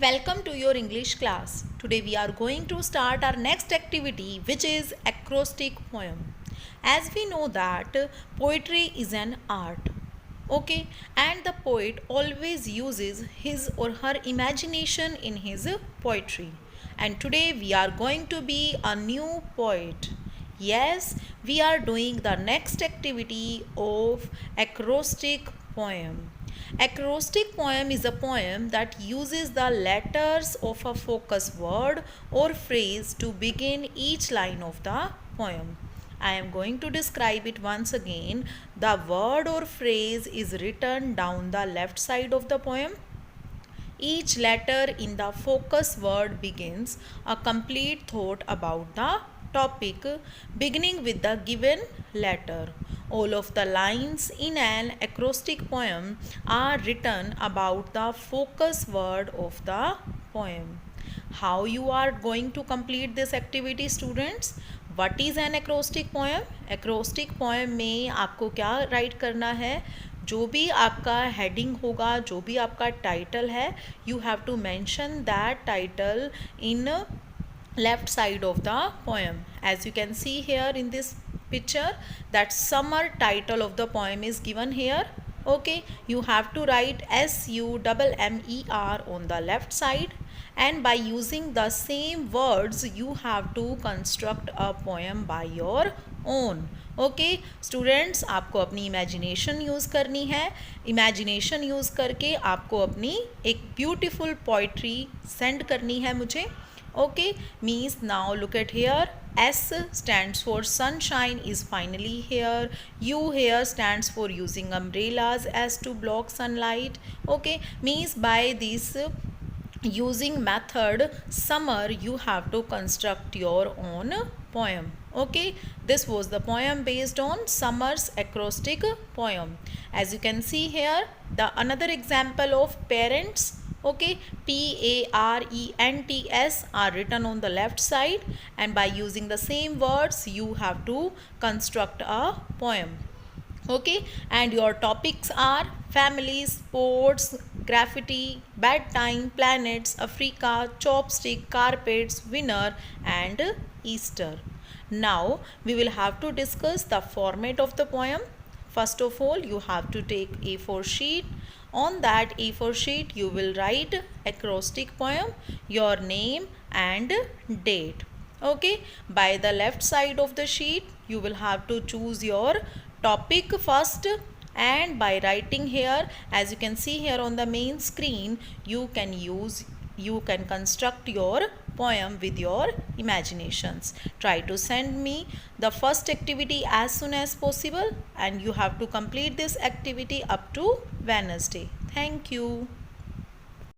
Welcome to your English class. Today we are going to start our next activity, which is acrostic poem. As we know that poetry is an art. Okay, and the poet always uses his or her imagination in his poetry. And today we are going to be a new poet. Yes, we are doing the next activity of acrostic poem. Acrostic poem is a poem that uses the letters of a focus word or phrase to begin each line of the poem. I am going to describe it once again. The word or phrase is written down the left side of the poem. Each letter in the focus word begins a complete thought about the topic, beginning with the given letter. All of the lines in an acrostic poem are written about the focus word of the poem. How you are going to complete this activity, students? What is an acrostic poem? Acrostic poem में आपको क्या right करना है? जो भी आपका heading होगा, जो भी आपका टाइटल है, you have to mention that title in left side of the poem. As you can see here in this picture, that summer title of the poem is given here. Okay, you have to write SUMMER on the left side, and by using the same words you have to construct a poem by your own. Okay students, आपको अपनी imagination use करनी है. Imagination use करके आपको अपनी एक beautiful poetry send करनी है मुझे. Okay, means now look at here. S stands for sunshine is finally here. U here stands for using umbrellas as to block sunlight. Okay, means by this using method summer you have to construct your own poem. Okay, this was the poem based on summer's acrostic poem. As you can see here, the another example of parents. Okay, PARENTS are written on the left side, and by using the same words you have to construct a poem. Okay, and your topics are family, sports, graffiti, bedtime, planets, Africa, chopstick, carpets, winner, and Easter. Now we will have to discuss the format of the poem. First of all, you have to take A4 sheet. On that A4 sheet you will write acrostic poem, your name and date. Okay, by the left side of the sheet you will have to choose your topic first, and by writing here, as you can see here on the main screen, you can construct your poem with your imaginations. Try to send me the first activity as soon as possible, and you have to complete this activity up to Wednesday. Thank you.